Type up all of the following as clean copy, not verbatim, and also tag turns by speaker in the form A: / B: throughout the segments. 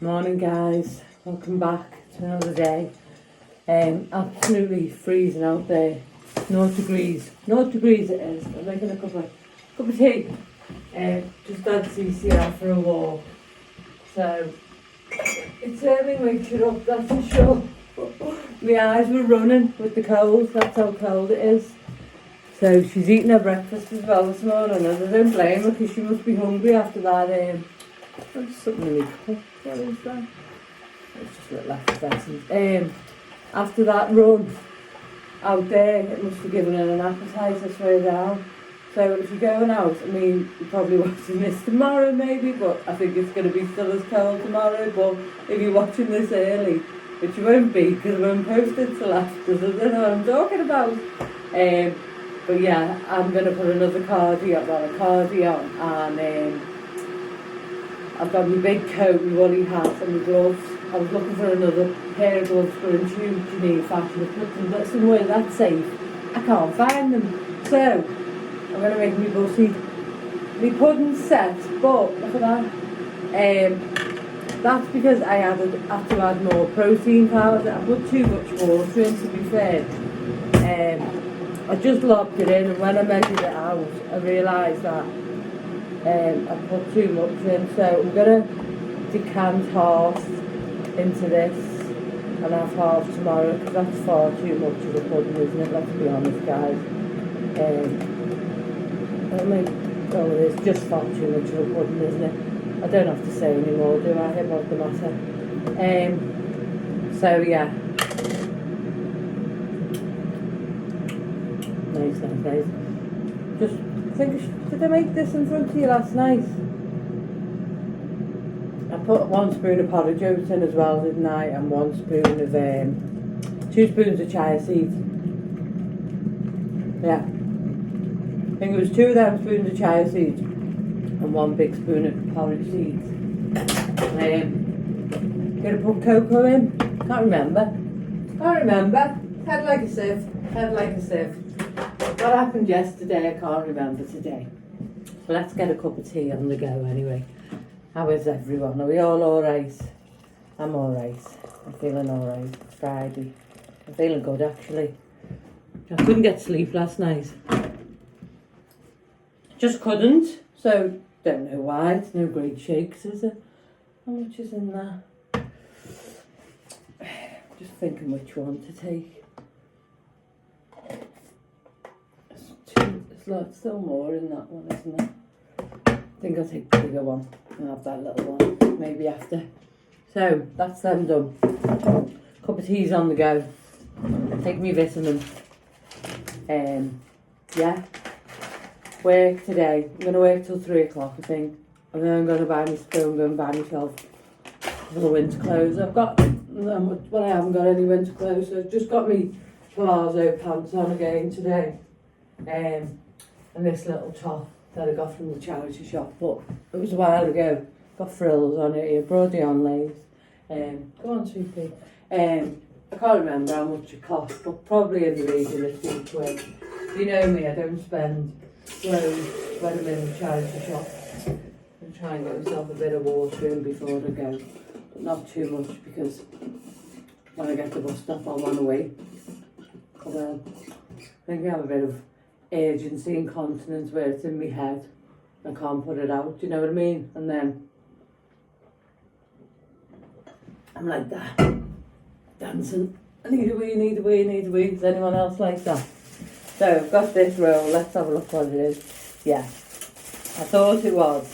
A: Morning guys, welcome back to another day. Absolutely freezing out there. 0 degrees. 0 degrees it is. I'm making a cup of tea. Just had CCR for a walk. So it certainly wakes you up, that's for sure. My eyes were running with the cold, that's how cold it is. So she's eating her breakfast as well this morning, and I don't blame her because she must be hungry after that. There's something in my cup. What is that? It's just a little effervescent. After that run out there, it must have given her an appetite, I swear down. So if you're going out, I mean, you're probably watching this tomorrow maybe, but I think it's going to be still as cold tomorrow. But if you're watching this early, which you won't be because I won't post it till after, so I don't know what I'm talking about. But yeah, I'm going to put another cardi on, and I've got my big coat, my woolly hat and my gloves. I was looking for another pair of gloves for a tube to need fashion equipment, but somewhere that's safe, I can't find them. So, I'm going to make me bussy. My pudding set, but look at that. That's because I had to add more protein powder. I put too much water in, to be fair. I just lobbed it in, and when I measured it out, I realised that I put too much in. So I'm going to decant half into this and have half tomorrow, because that's far too much of a pudding, isn't it? Let's be honest, guys. I mean, well, it is just far too much of a pudding, isn't it? I don't have to say anymore, do I? About the matter. So yeah. Nice. Just think, did I make this in front of you last night? I put 1 spoon of porridge oats in as well, didn't I? And 1 spoon of 2 spoons of chia seeds. Yeah. I think it was 2 of them spoons of chia seeds and 1 big spoon of porridge seeds. Gonna put cocoa in. Can't remember. Head like a sieve. What happened yesterday, I can't remember today. But let's get a cup of tea on the go anyway. How is everyone? Are we all alright? I'm alright. I'm feeling alright. It's Friday. I'm feeling good actually. I couldn't get sleep last night. Just couldn't. So, don't know why. It's no great shakes, is it? How much is in there? Just thinking which one to take. There's still more in that one, isn't there? I think I'll take the bigger one and have that little one maybe after. So that's them done. Cup of tea's on the go. Take me vitamin. Yeah. Work today. I'm gonna work till 3 o'clock, I think. And then I'm gonna buy myself all the winter clothes. I haven't got any winter clothes, so I've just got me palazzo pants on again today. And this little top that I got from the charity shop, but it was a while ago. Got frills on it here, broadly on lace. Go on, sweetie. I can't remember how much it cost, but probably in the region of £2. You know me, I don't spend loads when I'm in the charity shop. I try and get myself a bit of water in before I go, but not too much, because when I get the bus stop I'll run away. Although I think I have a bit of urgency and continence where it's in my head. I can't put it out, do you know what I mean? And then I'm like that, dancing. I need a wee. Is anyone else like that? So I've got this roll. Let's have a look what it is. Yeah, I thought it was.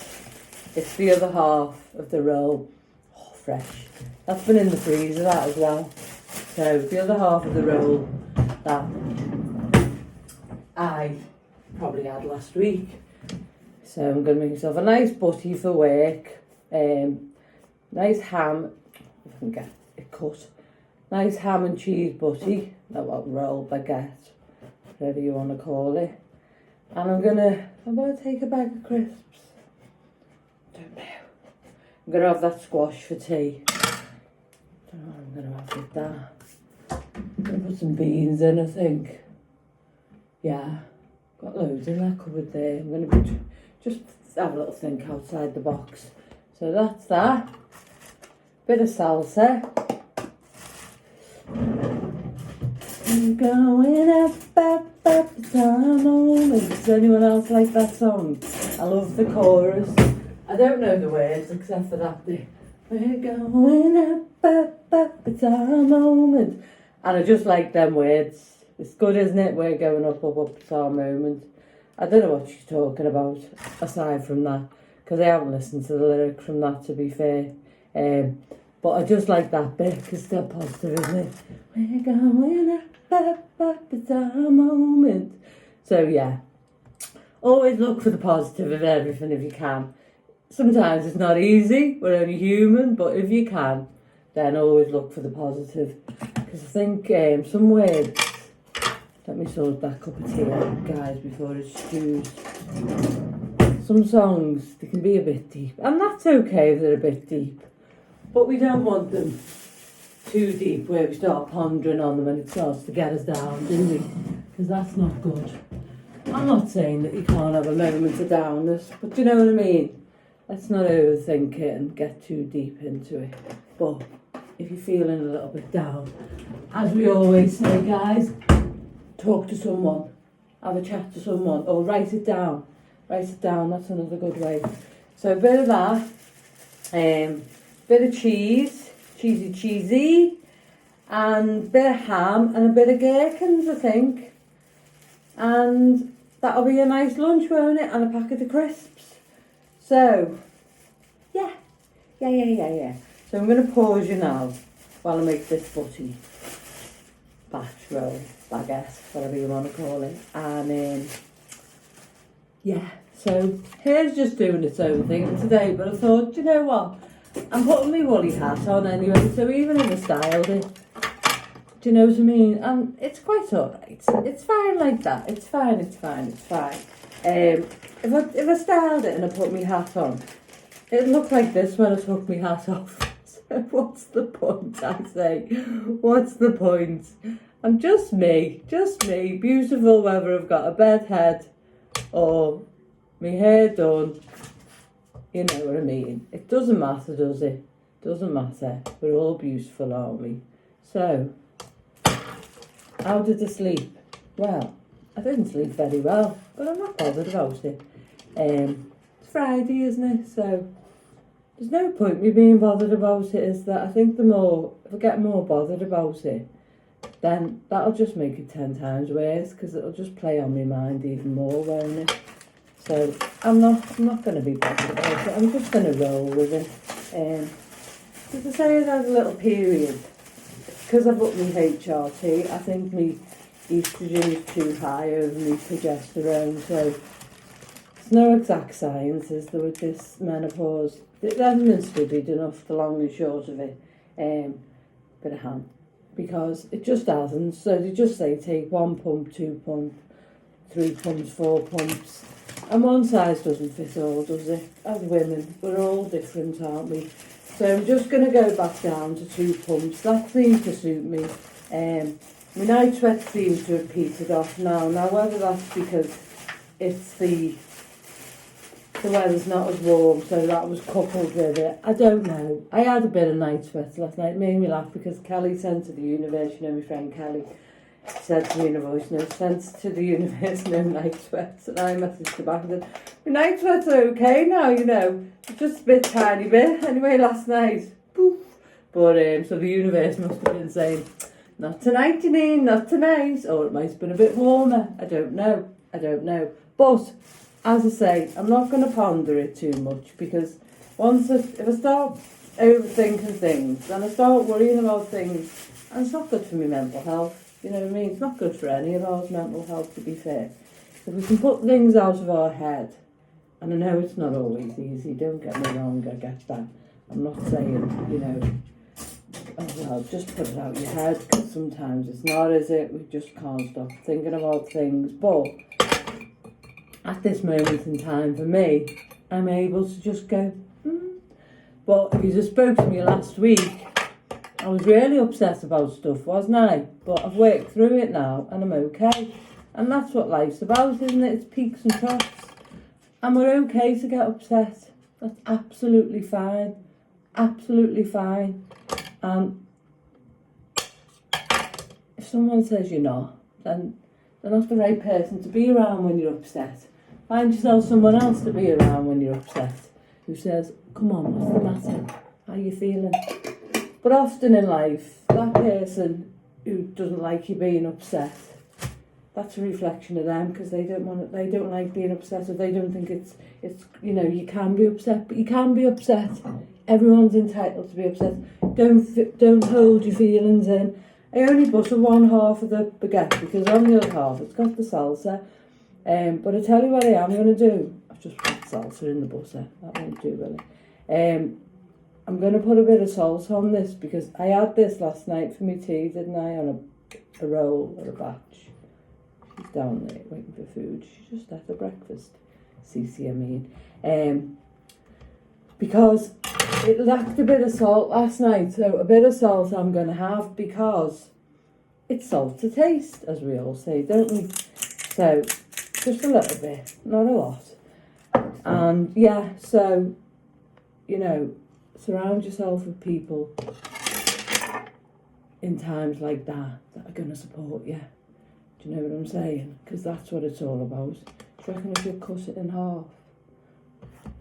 A: It's the other half of the roll. Oh, fresh. That's been in the freezer, that as well. So the other half of the roll that I probably had last week. So I'm going to make myself a nice butty for work. Nice ham, if I can get it cut. Nice ham and cheese butty. Roll, baguette, whatever you want to call it. And I'm going to take a bag of crisps. Don't know. I'm going to have that squash for tea. Don't know what I'm going to have with that. I'm going to put some beans in, I think. Yeah, got loads in that cupboard there. I'm going to just have a little think outside the box. So that's that. bit of salsa. I'm going up the time. Does anyone else like that song? I love the chorus. I don't know the words except for that bit. We're going up the time moment. And I just like them words. It's good, isn't it? We're going up the time moment. I don't know what she's talking about aside from that, because I haven't listened to the lyrics from that, to be fair. But I just like that bit because it's still positive, isn't it? We're going up the time moment. So yeah, always look for the positive of everything if you can. Sometimes it's not easy, we're only human, but if you can, then always look for the positive. Because I think some words, let me sort that cup of tea out, guys, before it stews. Some songs, they can be a bit deep, and that's okay if they're a bit deep, but we don't want them too deep where we start pondering on them and it starts to get us down, do we? Because that's not good. I'm not saying that you can't have a moment of downness, but do you know what I mean? Let's not overthink it and get too deep into it. But if you're feeling a little bit down, as we always say, guys, talk to someone, have a chat to someone, or write it down. Write it down, that's another good way. So a bit of that, bit of cheese, cheesy, and a bit of ham and a bit of gherkins, I think. And that'll be a nice lunch, won't it? And a packet of crisps. So, yeah. So I'm going to pause you now while I make this butty batch roll, baguette, whatever you want to call it. And yeah, so hair's just doing its own thing today, but I thought, do you know what? I'm putting my woolly hat on anyway, so even if I styled it, do you know what I mean? And it's quite alright. It's fine like that. It's fine. If I styled it and I put my hat on, it'd look like this when I took my hat off. So what's the point, I say? What's the point? I'm just me. Beautiful whether I've got a bed head or my hair done. You know what I mean? It doesn't matter, does it? Doesn't matter. We're all beautiful, aren't we? So, how did I sleep? Well, I didn't sleep very well, but I'm not bothered about it. It's Friday, isn't it? So, there's no point me being bothered about it, is that? I think if I get more bothered about it, then that'll just make it 10 times worse, because it'll just play on my mind even more, won't it? So I'm not going to be bothered about it. I'm just going to roll with it. As I say, it has a little period. Because I've upped my HRT, I think my estrogen is too high over my progesterone. So there's no exact science, is there, with this menopause. It hasn't been studied enough, the long and short of it. Bit of ham. Because it just hasn't. So they just say take 1 pump, 2 pump, 3 pumps, 4 pumps. And one size doesn't fit all, does it? As women, we're all different, aren't we? So I'm just going to go back down to 2 pumps. That seems to suit me. My night sweat seems to have petered off now. Now, whether that's because it's the weather's not as warm, so that was coupled with it, I don't know. I had a bit of night sweats last night. It made me laugh because Kelly sent to the universe, you know, my friend Kelly, said to me in a voice note, sent to the universe, no night sweats. And I messaged her back and said, my night sweats are okay now, you know, just a bit, tiny bit. Anyway, last night, poof. But, so the universe must have been saying, not tonight, you mean, not tonight. Or it might have been a bit warmer. I don't know. But, as I say, I'm not going to ponder it too much, because if I start overthinking things, and I start worrying about things, and it's not good for my mental health. You know what I mean? It's not good for any of our mental health, to be fair. If we can put things out of our head, and I know it's not always easy, don't get me wrong, I get that. I'm not saying, you know, oh well, just put it out your head, because sometimes it's not, is it? We just can't stop thinking about things. But at this moment in time, for me, I'm able to just go, But if you just spoke to me last week, I was really upset about stuff, wasn't I? But I've worked through it now and I'm okay. And that's what life's about, isn't it? It's peaks and troughs. And we're okay to get upset. That's absolutely fine. absolutely fine. And if someone says you're not, then they're not the right person to be around when you're upset. Find yourself someone else to be around when you're upset, who says, come on, what's the matter? How are you feeling? But often in life, that person who doesn't like you being upset, that's a reflection of them, because they don't like being upset, or they don't think it's you can be upset, but you can be upset. Everyone's entitled to be upset. Don't hold your feelings in. I only butter one half of the baguette because on the other half it's got the salsa. But I tell you what I am going to do. I've just put salsa in the butter. That won't do really. I'm going to put a bit of salt on this because I had this last night for my tea, didn't I? On a roll or a batch. She's down there waiting for food. She's just at her breakfast. Cece, I mean. Because it lacked a bit of salt last night. So a bit of salt I'm going to have because it's salt to taste, as we all say, don't we? So just a little bit, not a lot. And yeah, so, surround yourself with people in times like that are going to support you. Do you know what I'm saying? Because that's what it's all about. Do you reckon I should cut it in half?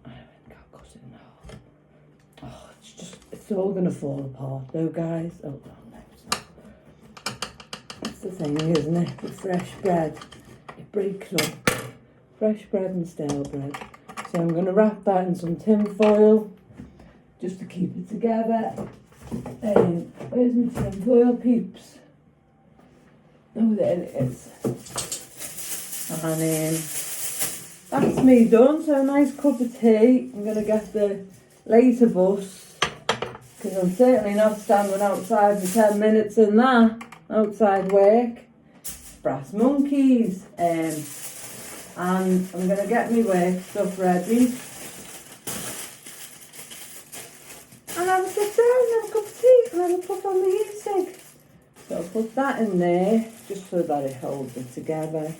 A: I can't cut it in half. Oh, it's all going to fall apart though, guys. Oh, no, it's not. That's the thing, isn't it? With fresh bread, it breaks up. Fresh bread and stale bread. So I'm going to wrap that in some tin foil just to keep it together. Where's my tin foil, peeps? Oh, there it is. And that's me done. So a nice cup of tea. I'm going to get the later bus because I'm certainly not standing outside for 10 minutes in that. Outside work. Brass monkeys. And I'm going to get my work stuff ready. And have a sit down, have a cup of tea, and have a puff on the e-cig. So I'll put that in there, just so that it holds it together.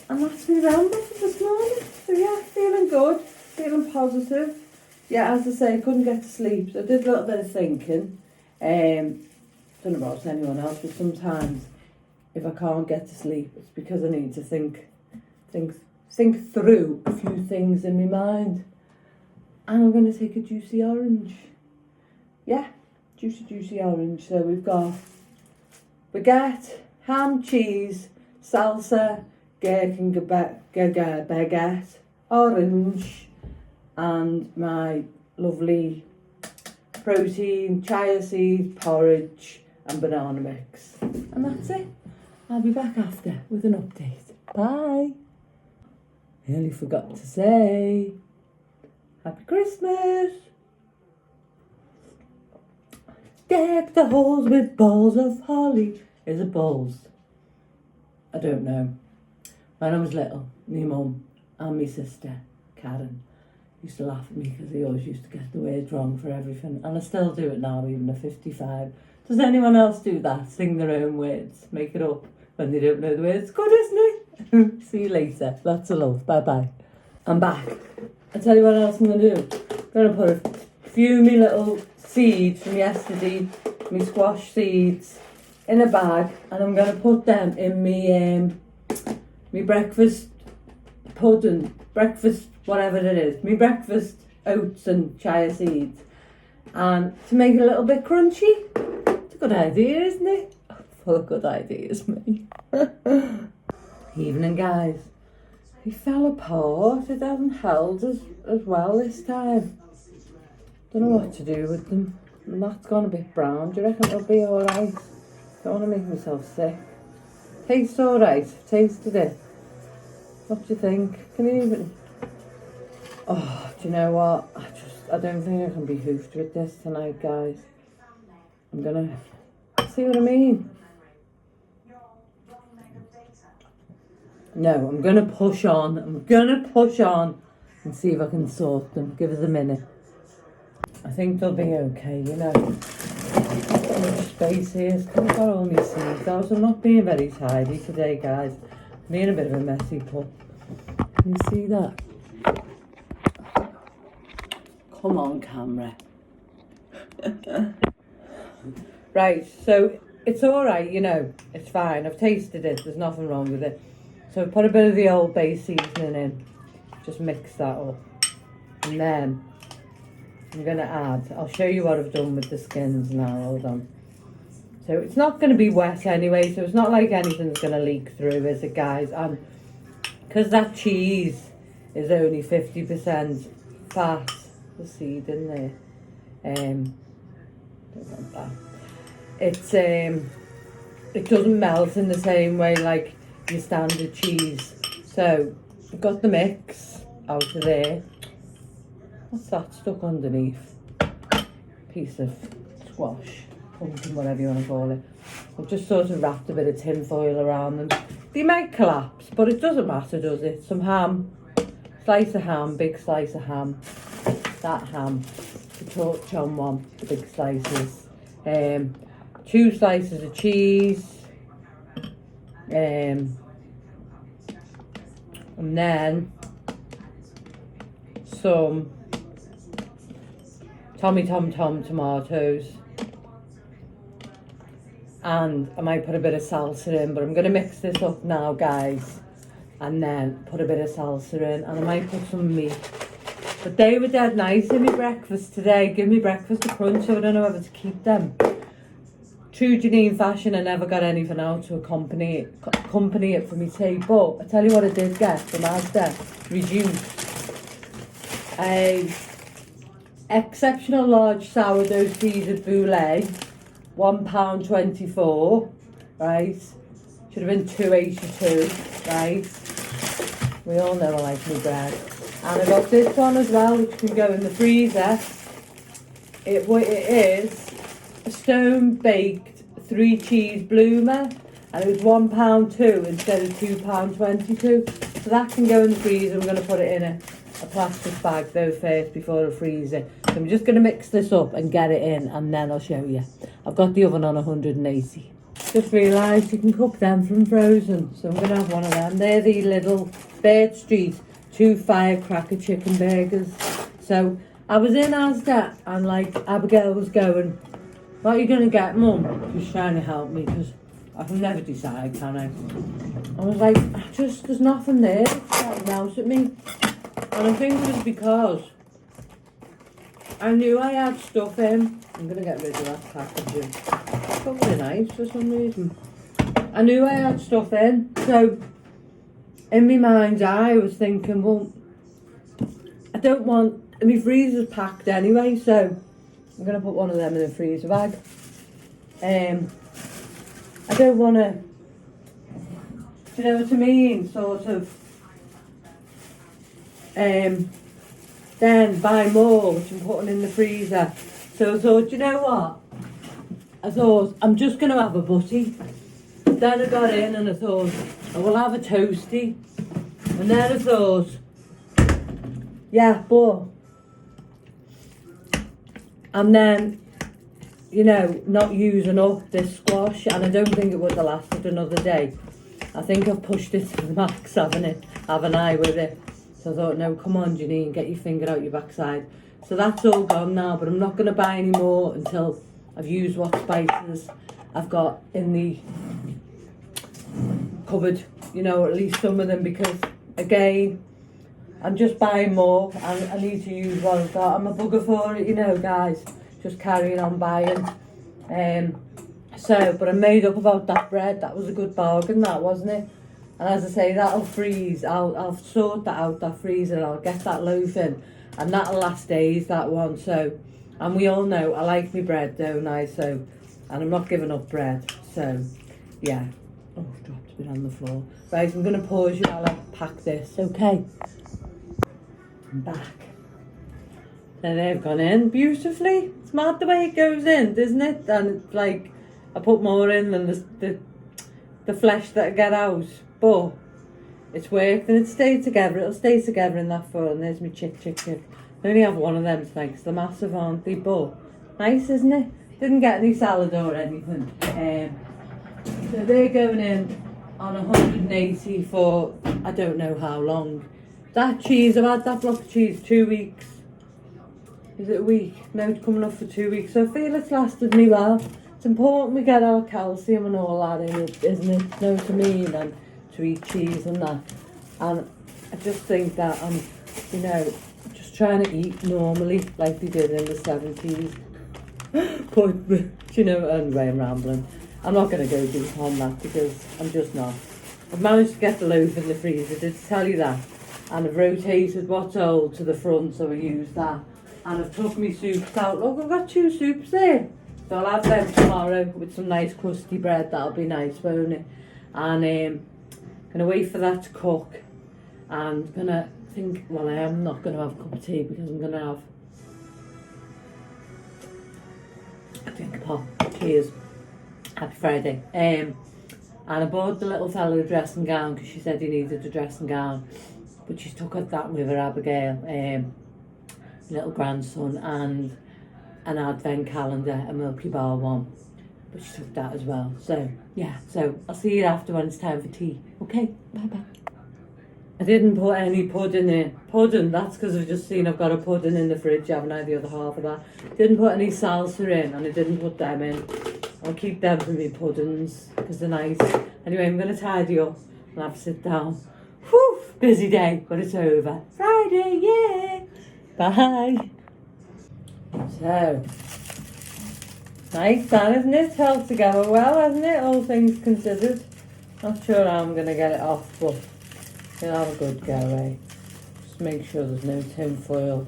A: And that's my ramble for this morning. So yeah, feeling good, feeling positive. Yeah, as I say, I couldn't get to sleep, so I did a little bit of thinking. Don't know about anyone else, but sometimes if I can't get to sleep, it's because I need to think through a few things in my mind. And I'm going to take a juicy orange. Yeah, juicy orange. So we've got baguette, ham, cheese, salsa, gherkin baguette, orange, and my lovely protein, chia seed, porridge, and banana mix. And that's it. I'll be back after with an update. Bye. I nearly forgot to say Happy Christmas. Deck the halls with balls of holly. Is it balls? I don't know. When I was little, my mum and my sister, Karen, used to laugh at me because they always used to get the words wrong for everything. And I still do it now, even at 55. Does anyone else do that? Sing their own words, make it up when they don't know the words? Good, isn't it? See you later. Lots of love. Bye-bye. I'm back. I'll tell you what else I'm going to do. I'm going to put a few of my little seeds from yesterday, my squash seeds, in a bag, and I'm going to put them in my breakfast pudding, breakfast whatever it is, my breakfast oats and chia seeds, and to make it a little bit crunchy. It's a good idea, isn't it? Full of good ideas, me. Evening, guys. He fell apart. It hasn't held as well this time. Don't know what to do with them. And that's gone a bit brown. Do you reckon it'll be alright? Don't want to make myself sick. Tastes alright. Tasted it. What do you think? Can you even... Oh, do you know what? I don't think I can be hoofed with this tonight, guys. I'm gonna... See what I mean? No, I'm going to push on. I'm going to push on and see if I can sort them. Give us a minute. I think they'll be okay, you know. Not much space here. Still got all my seeds out. I'm not being very tidy today, guys. I'm being a bit of a messy pup. Can you see that? Come Come on, camera. Right, so it's alright, you know, it's fine. I've tasted it, there's nothing wrong with it. So I put a bit of the Old Bay seasoning in, just mix that up. And then I'm going to add, I'll show you what I've done with the skins now, hold on. So it's not going to be wet anyway, so it's not like anything's going to leak through, is it, guys? Because that cheese is only 50% fat, the seed in there. Don't want that. It's it doesn't melt in the same way like your standard cheese. So I've got the mix out of there. What's that stuck underneath? Piece of squash, pumpkin, whatever you want to call it. I've just sort of wrapped a bit of tin foil around them. They might collapse, but it doesn't matter, does it? Some ham, slice of ham, big slice of ham. That ham, the torch on one, the big slices. 2 slices of cheese, and then some Tommy Tom tomatoes, and I might put a bit of salsa in, but I'm going to mix this up now, guys, and then put a bit of salsa in, and I might put some meat. But they were dead nice in my breakfast today. Give me breakfast a crunch, so I don't know whether to keep them. True Janine fashion, I never got anything out to accompany it for me tea. But I tell you what I did get from Asda, reduced. A exceptional large sourdough seeded boulet, £1.24, right? Should have been £2.82, right? We all know I like my bread. And I got this one as well, which can go in the freezer. It is a stone baked 3 cheese bloomer, and it was £1.02 instead of £2.22. So that can go in the freezer. I'm going to put it in a plastic bag though first before I freeze it. So I'm just going to mix this up and get it in, and then I'll show you. I've got the oven on 180. Just realised you can cook them from frozen, so I'm going to have one of them. They're the little Bird Street 2 firecracker chicken burgers. So I was in Asda and like Abigail was going, what are you going to get, Mum? She's trying to help me because I can never decide, can I? I was like, there's nothing there. It's shouting out at me. And I think it was because I knew I had stuff in. I'm going to get rid of that packaging. It's probably nice for some reason. I knew I had stuff in. So in my mind's eye, I was thinking, well, I don't want, my freezer's packed anyway, so I'm going to put one of them in a freezer bag. I don't want to, do you know what I mean, sort of, then buy more, which I'm putting in the freezer. So I thought, you know what, I thought, I'm just going to have a butty. Then I got in and I thought, I will have a toasty. And then I thought, yeah, but, and then, you know, not using up this squash, and I don't think it would have lasted another day. I think I've pushed it to the max, haven't I, with it. So I thought, no, come on, Janine, get your finger out your backside. So that's all gone now, but I'm not going to buy any more until I've used what spices I've got in the cupboard, you know, at least some of them, because again, I'm just buying more and I need to use what I've got. I'm a bugger for it, you know, guys, just carrying on buying. But I made up about that bread. That was a good bargain, that, wasn't it? And as I say, that'll freeze. I'll sort that out, that freezer, and I'll get that loaf in, and that'll last days, that one. So, and we all know I like my bread, don't I? So, and I'm not giving up bread. So, yeah. Oh, I've dropped a bit on the floor. Right, I'm going to pause you while I pack this, okay? I'm back. There they've gone in beautifully. It's mad the way it goes in, isn't it? And it's like, I put more in than the flesh that I get out. But it's worked and it stayed together. It'll stay together in that foil. And there's my chit. I only have one of them tonight because they're massive, aren't they? But nice, isn't it? Didn't get any salad or anything. So they're going in on 180 for I don't know how long. That cheese, I've had that block of cheese 2 weeks. is it a week? No, it's coming up for 2 weeks. So I feel it's lasted me well. It's important we get our calcium and all that in it, isn't it? No, to me, and to eat cheese and that. And I just think that I'm, you know, just trying to eat normally like they did in the 70s. But, you know, anyway, I'm rambling. I'm not going to go deep on that because I'm just not. I've managed to get the loaf in the freezer, did I tell you that? And I've rotated what's old to the front, so I use that. And I've took my soups out. Look, I've got 2 soups there. So I'll have them tomorrow with some nice crusty bread. That'll be nice, won't it? And gonna wait for that to cook. And gonna think, well, I am not gonna have a cup of tea because I'm gonna have, I think, a pot. Cheers. Happy Friday. And I bought the little fella a dressing gown because she said he needed a dressing gown. But she took that with her, Abigail, little grandson, and an advent calendar, a Milky Bar one. But she took that as well. So, yeah. So, I'll see you after when it's time for tea. Okay, bye-bye. I didn't put any pudding in. Pudding, that's because I've just seen I've got a pudding in the fridge, haven't I, the other half of that. Didn't put any salsa in, and I didn't put them in. I'll keep them for me puddings, because they're nice. Anyway, I'm going to tidy up and have a sit down. Whew, busy day, but it's over. Friday, yeah! Bye! So, nice that, isn't it? Held together well, hasn't it? All things considered. Not sure how I'm going to get it off, but you'll have a good go, eh? Just make sure there's no tin foil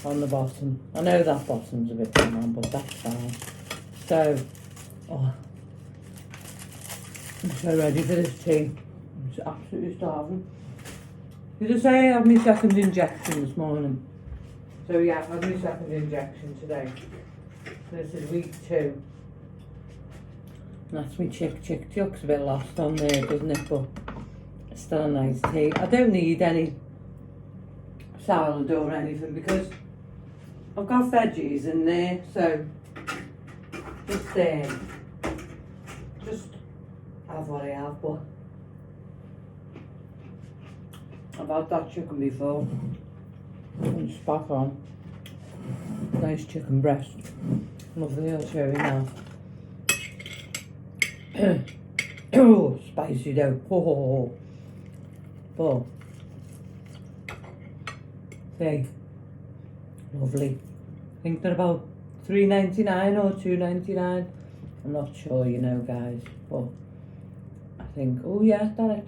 A: on the bottom. I know that bottom's a bit down, but that's fine. So, oh, I'm so ready for this tea. I'm just absolutely starving. Did I say I had my second injection this morning? So yeah, I've had my second injection today. This is week 2. And that's my chick. Chuck's a bit lost on there, doesn't it? But it's still a nice tea. I don't need any salad or anything because I've got veggies in there, so just have what I have, but I've had that chicken before. And spot on. Nice chicken breast. Lovely, I'll show you now. Oh, spicy though. Oh. But, see, lovely. I think they're about $3.99 or $2.99. I'm not sure, you know, guys, but I think, oh yeah, that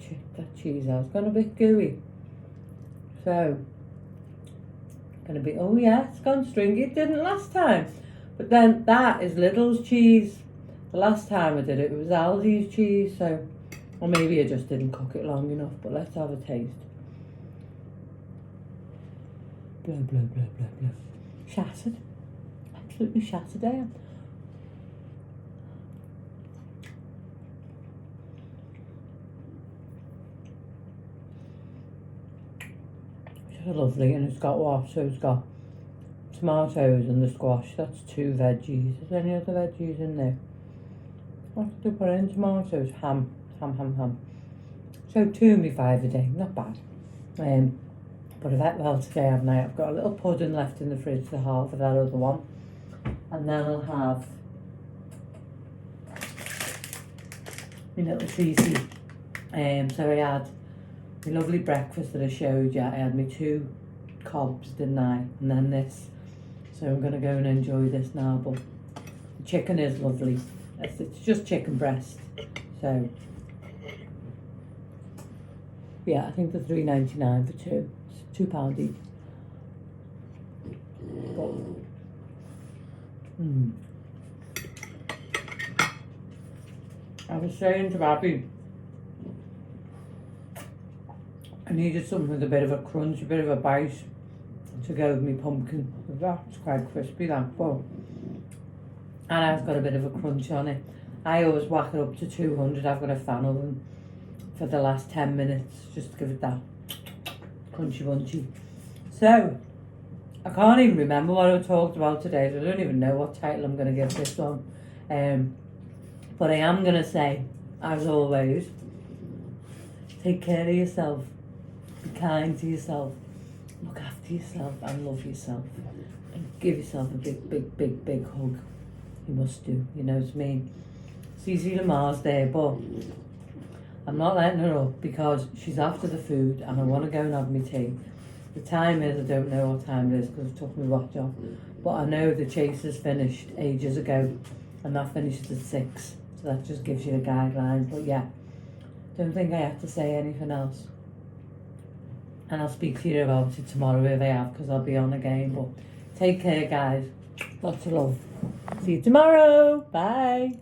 A: cheese has gone a bit gooey. So, gonna be, oh yeah, it's gone stringy. It didn't last time. But then that is Lidl's cheese. The last time I did it, it was Aldi's cheese, so, or maybe I just didn't cook it long enough, but let's have a taste. Blah, blah, blah, blah, blah. Shattered. Absolutely shattered, I am. It's lovely, and it's got what? So it's got tomatoes and the squash. That's 2 veggies. Is there any other veggies in there? What did they put in? Tomatoes, ham. So 2 and 5 a day, not bad. But I've ate well today, haven't I? I've got a little pudding left in the fridge, the half of that other one. And then I'll have my little treaty. So I had my lovely breakfast that I showed you. I had my 2 cobs, didn't I? And then this. So I'm going to go and enjoy this now. But the chicken is lovely. It's just chicken breast. So, yeah, I think they're $3.99 for 2. It's £2 each. But, I was saying to Abby, I needed something with a bit of a crunch, a bit of a bite to go with my pumpkin. That's quite crispy, that, but, and I've got a bit of a crunch on it. I always whack it up to 200. I've got a fan oven for the last 10 minutes, just to give it that crunchy bunchy. So, I can't even remember what I talked about today, so I don't even know what title I'm going to give this one. But I am going to say, as always, take care of yourself, be kind to yourself, look after yourself and love yourself. and give yourself a big hug. You must do, you know what I mean? It's easy to Mars there, but I'm not letting her up because she's after the food and I want to go and have my tea. The time is, I don't know what time it is because I took my watch off, but I know the chase is finished ages ago and that finishes at 6, so that just gives you a guideline. But yeah, don't think I have to say anything else. And I'll speak to you about it tomorrow if I have, because I'll be on again. But take care, guys. Lots of love. See you tomorrow. Bye.